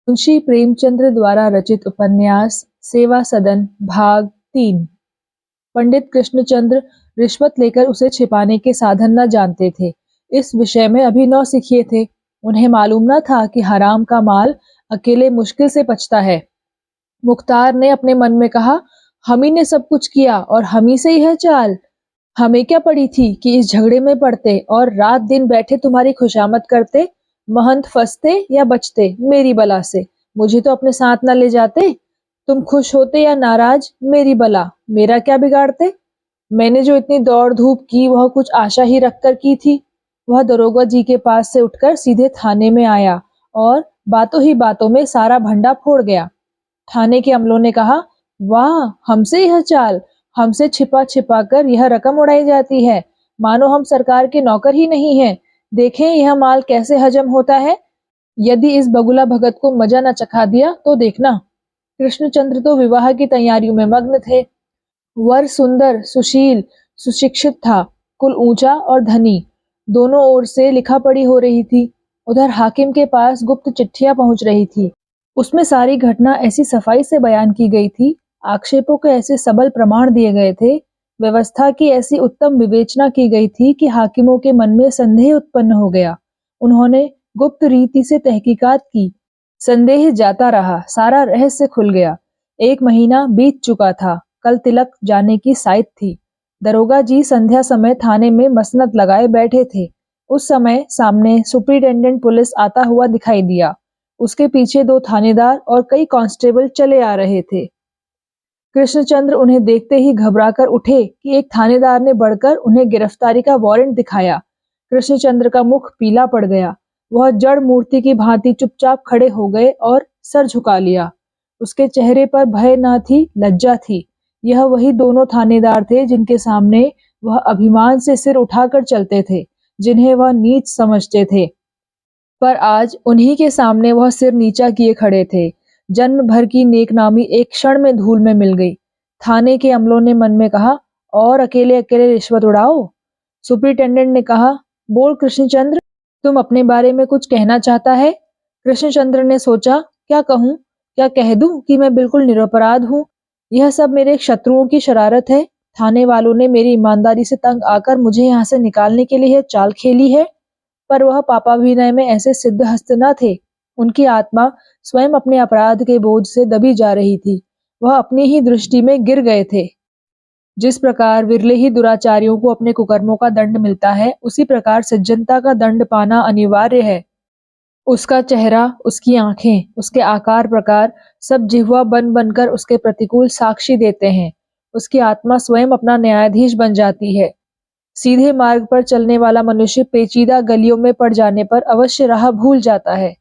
मुंशी प्रेमचंद्र द्वारा रचित उपन्यास सेवा सदन भाग 3। पंडित कृष्णचंद्र रिश्वत लेकर उसे छिपाने के साधन न जानते थे। इस विषय में अभी नौसिखिए थे। उन्हें मालूम न था कि हराम का माल अकेले मुश्किल से पचता है। मुख्तार ने अपने मन में कहा, हम ही ने सब कुछ किया और हम ही से ही है चाल। हमें क्या पड़ी थी कि इस झगड़े में पड़ते और रात दिन बैठे तुम्हारी खुशामद करते। महंत फंसते या बचते मेरी बला से, मुझे तो अपने साथ न ले जाते। तुम खुश होते या नाराज, मेरी बला, मेरा क्या बिगाड़ते। मैंने जो इतनी दौड़ धूप की वह कुछ आशा ही रखकर की थी। वह दरोगा जी के पास से उठकर सीधे थाने में आया और बातों ही बातों में सारा भंडा फोड़ गया। थाने के अमलों ने कहा, वाह, हमसे यह चाल, हमसे छिपा छिपा कर यह रकम उड़ाई जाती है, मानो हम सरकार के नौकर ही नहीं हैं। देखें यह माल कैसे हजम होता है। यदि इस बगुला भगत को मजा न चखा दिया तो देखना। कृष्णचंद्र तो विवाह की तैयारियों में मग्न थे। वर सुंदर, सुशील, सुशिक्षित था, कुल ऊंचा और धनी। दोनों ओर से लिखा पढ़ी हो रही थी। उधर हाकिम के पास गुप्त चिट्ठियां पहुंच रही थी। उसमें सारी घटना ऐसी सफाई से बयान की गई थी, आक्षेपों के ऐसे सबल प्रमाण दिए गए थे, व्यवस्था की ऐसी उत्तम विवेचना की गई थी कि हाकिमों के मन में संदेह उत्पन्न हो गया। उन्होंने गुप्त रीति से तहकीकात की। संदेह जाता रहा, सारा रहस्य खुल गया। 1 महीना बीत चुका था। कल तिलक जाने की साइत थी। दरोगा जी संध्या समय थाने में मसनद लगाए बैठे थे। उस समय सामने सुपरिटेंडेंट पुलिस आता हुआ दिखाई दिया। उसके पीछे 2 थानेदार और कई कांस्टेबल चले आ रहे थे। कृष्णचंद्र उन्हें देखते ही घबराकर उठे कि एक थानेदार ने बढ़कर उन्हें गिरफ्तारी का वारंट दिखाया। कृष्णचंद्र का मुख पीला पड़ गया। वह जड़ मूर्ति की भांति चुपचाप खड़े हो गए और सर झुका लिया। उसके चेहरे पर भय न थी, लज्जा थी। यह वही दोनों थानेदार थे जिनके सामने वह अभिमान से सिर उठाकर चलते थे, जिन्हें वह नीच समझते थे। पर आज उन्हीं के सामने वह सिर नीचा किए खड़े थे। जन्म भर की नेकनामी एक क्षण में धूल में मिल गई। थाने के अमलों ने मन में कहा, और अकेले अकेले रिश्वत उड़ाओ। सुपरिटेंडेंट ने कहा, बोल कृष्णचंद्र, तुम अपने बारे में कुछ कहना चाहता है। कृष्णचंद्र ने सोचा, क्या कहूँ, क्या कह दूं कि मैं बिल्कुल निरपराध हूँ। यह सब मेरे शत्रुओं की शरारत है। थाने वालों ने मेरी ईमानदारी से तंग आकर मुझे यहाँ से निकालने के लिए यह चाल खेली है। पर वह पापाभिनय में ऐसे सिद्धहस्त न थे। उनकी आत्मा स्वयं अपने अपराध के बोझ से दबी जा रही थी। वह अपनी ही दृष्टि में गिर गए थे। जिस प्रकार विरले ही दुराचारियों को अपने कुकर्मों का दंड मिलता है, उसी प्रकार सज्जनता का दंड पाना अनिवार्य है। उसका चेहरा, उसकी आंखें, उसके आकार प्रकार सब जिह्वा बन बनकर उसके प्रतिकूल साक्षी देते हैं। उसकी आत्मा स्वयं अपना न्यायाधीश बन जाती है। सीधे मार्ग पर चलने वाला मनुष्य पेचीदा गलियों में पड़ जाने पर अवश्य राह भूल जाता है।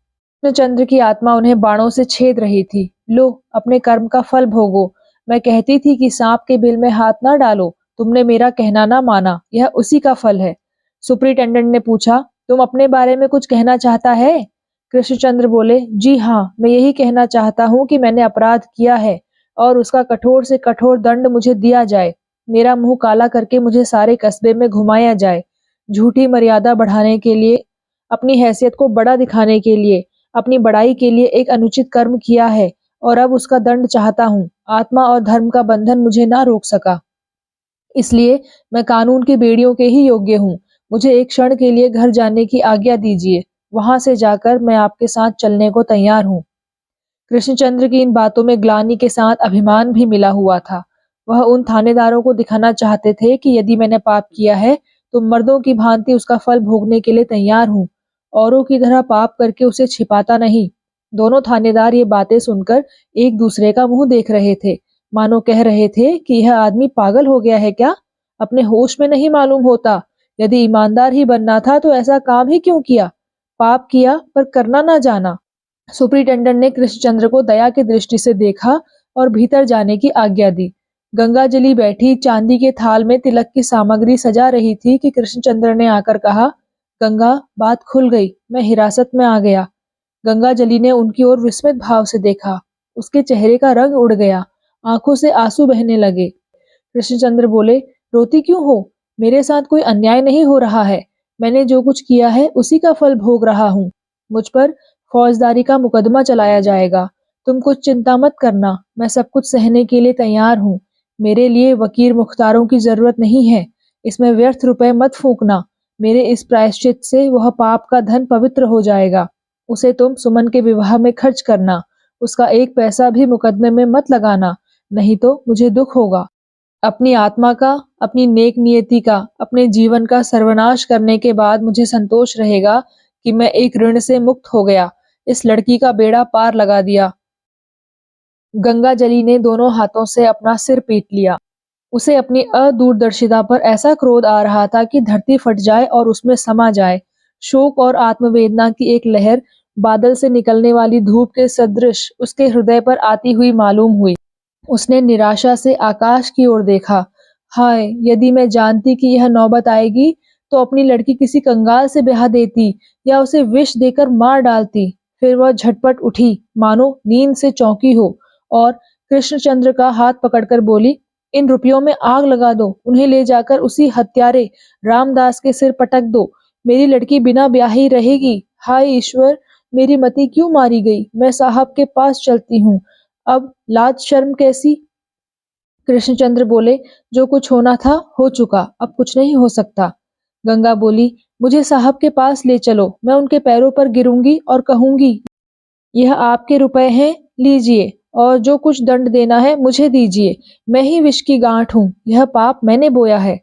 कृष्णचंद्र की आत्मा उन्हें बाणों से छेद रही थी। लो, अपने कर्म का फल भोगो। मैं कहती थी कि सांप के बिल में हाथ ना डालो, तुमने मेरा कहना ना माना, यह उसी का फल है। सुपरिटेंडेंट ने पूछा, तुम अपने बारे में कुछ कहना चाहता है। कृष्णचंद्र बोले, जी हाँ, मैं यही कहना चाहता हूँ कि मैंने अपराध किया है और उसका कठोर से कठोर दंड मुझे दिया जाए। मेरा मुंह काला करके मुझे सारे कस्बे में घुमाया जाए। झूठी मर्यादा बढ़ाने के लिए, अपनी हैसियत को बड़ा दिखाने के लिए, अपनी बड़ाई के लिए एक अनुचित कर्म किया है और अब उसका दंड चाहता हूँ। आत्मा और धर्म का बंधन मुझे ना रोक सका, इसलिए मैं कानून की बेड़ियों के ही योग्य हूँ। मुझे एक क्षण के लिए घर जाने की आज्ञा दीजिए। वहां से जाकर मैं आपके साथ चलने को तैयार हूँ। कृष्णचंद्र की इन बातों में ग्लानि के साथ अभिमान भी मिला हुआ था। वह उन थानेदारों को दिखाना चाहते थे कि यदि मैंने पाप किया है तो मर्दों की भांति उसका फल भोगने के लिए तैयार हूँ। औरों की तरह पाप करके उसे छिपाता नहीं। दोनों थानेदार ये बातें सुनकर एक दूसरे का मुंह देख रहे थे, मानो कह रहे थे कि यह आदमी पागल हो गया है क्या, अपने होश में नहीं मालूम होता। यदि ईमानदार ही बनना था तो ऐसा काम ही क्यों किया। पाप किया पर करना ना जाना। सुपरिटेंडेंट ने कृष्णचंद्र को दया की दृष्टि से देखा और भीतर जाने की आज्ञा दी। गंगाजली बैठी चांदी के थाल में तिलक की सामग्री सजा रही थी कि कृष्णचंद्र ने आकर कहा, गंगा, बात खुल गई, मैं हिरासत में आ गया। गंगाजली ने उनकी ओर विस्मित भाव से देखा। उसके चेहरे का रंग उड़ गया, आंखों से आंसू बहने लगे। कृष्णचंद्र बोले, रोती क्यों हो। मेरे साथ कोई अन्याय नहीं हो रहा है। मैंने जो कुछ किया है उसी का फल भोग रहा हूँ। मुझ पर फौजदारी का मुकदमा चलाया जाएगा। तुम कुछ चिंता मत करना, मैं सब कुछ सहने के लिए तैयार हूँ। मेरे लिए वकील मुख्तारों की जरूरत नहीं है। इसमें व्यर्थ रुपए मत फूकना। मेरे इस प्रायश्चित से वह पाप का धन पवित्र हो जाएगा। उसे तुम सुमन के विवाह में खर्च करना। उसका एक पैसा भी मुकदमे में मत लगाना, नहीं तो मुझे दुख होगा। अपनी आत्मा का, अपनी नेक नियति का, अपने जीवन का सर्वनाश करने के बाद मुझे संतोष रहेगा कि मैं एक ऋण से मुक्त हो गया, इस लड़की का बेड़ा पार लगा दिया। गंगाजली ने दोनों हाथों से अपना सिर पीट लिया। उसे अपनी अदूरदर्शिता पर ऐसा क्रोध आ रहा था कि धरती फट जाए और उसमें समा जाए। शोक और आत्मवेदना की एक लहर बादल से निकलने वाली धूप के सदृश उसके हृदय पर आती हुई मालूम हुई। उसने निराशा से आकाश की ओर देखा। हाय, यदि मैं जानती कि यह नौबत आएगी तो अपनी लड़की किसी कंगाल से ब्याह देती या उसे विष देकर मार डालती। फिर वह झटपट उठी, मानो नींद से चौंकी हो, और कृष्णचंद्र का हाथ पकड़कर बोली, इन रुपयों में आग लगा दो, उन्हें ले जाकर उसी हत्यारे रामदास के सिर पटक दो। मेरी लड़की बिना ब्याही रहेगी। हाय ईश्वर, मेरी मति क्यों मारी गई? मैं साहब के पास चलती हूँ। अब लाज शर्म कैसी? कृष्णचंद्र बोले, जो कुछ होना था हो चुका, अब कुछ नहीं हो सकता। गंगा बोली, मुझे साहब के पास ले चलो, मैं उनके पैरों पर गिरूंगी और कहूंगी, यह आपके रुपए हैं, लीजिए, और जो कुछ दंड देना है मुझे दीजिए। मैं ही विष की गांठ हूँ, यह पाप मैंने बोया है।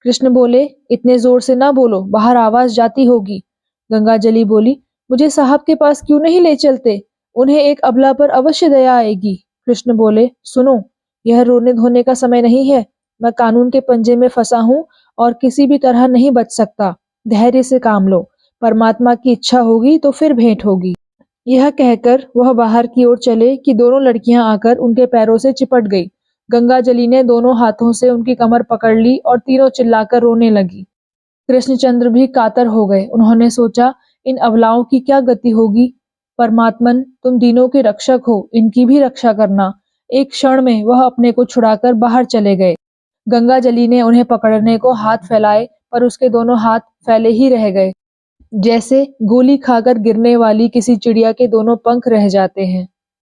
कृष्ण बोले, इतने जोर से ना बोलो, बाहर आवाज जाती होगी। गंगाजली बोली, मुझे साहब के पास क्यों नहीं ले चलते? उन्हें एक अबला पर अवश्य दया आएगी। कृष्ण बोले, सुनो, यह रोने धोने का समय नहीं है। मैं कानून के पंजे में फंसा हूँ और किसी भी तरह नहीं बच सकता। धैर्य से काम लो, परमात्मा की इच्छा होगी तो फिर भेंट होगी। यह कहकर वह बाहर की ओर चले कि दोनों लड़कियां आकर उनके पैरों से चिपट गई। गंगाजली ने दोनों हाथों से उनकी कमर पकड़ ली और तीनों चिल्लाकर रोने लगी। कृष्णचंद्र भी कातर हो गए। उन्होंने सोचा, इन अबलाओं की क्या गति होगी? परमात्मन, तुम दीनों के रक्षक हो, इनकी भी रक्षा करना। एक क्षण में वह अपने को छुड़ाकर बाहर चले गए। गंगाजली ने उन्हें पकड़ने को हाथ फैलाए, पर उसके दोनों हाथ फैले ही रह गए, जैसे गोली खाकर गिरने वाली किसी चिड़िया के दोनों पंख रह जाते हैं।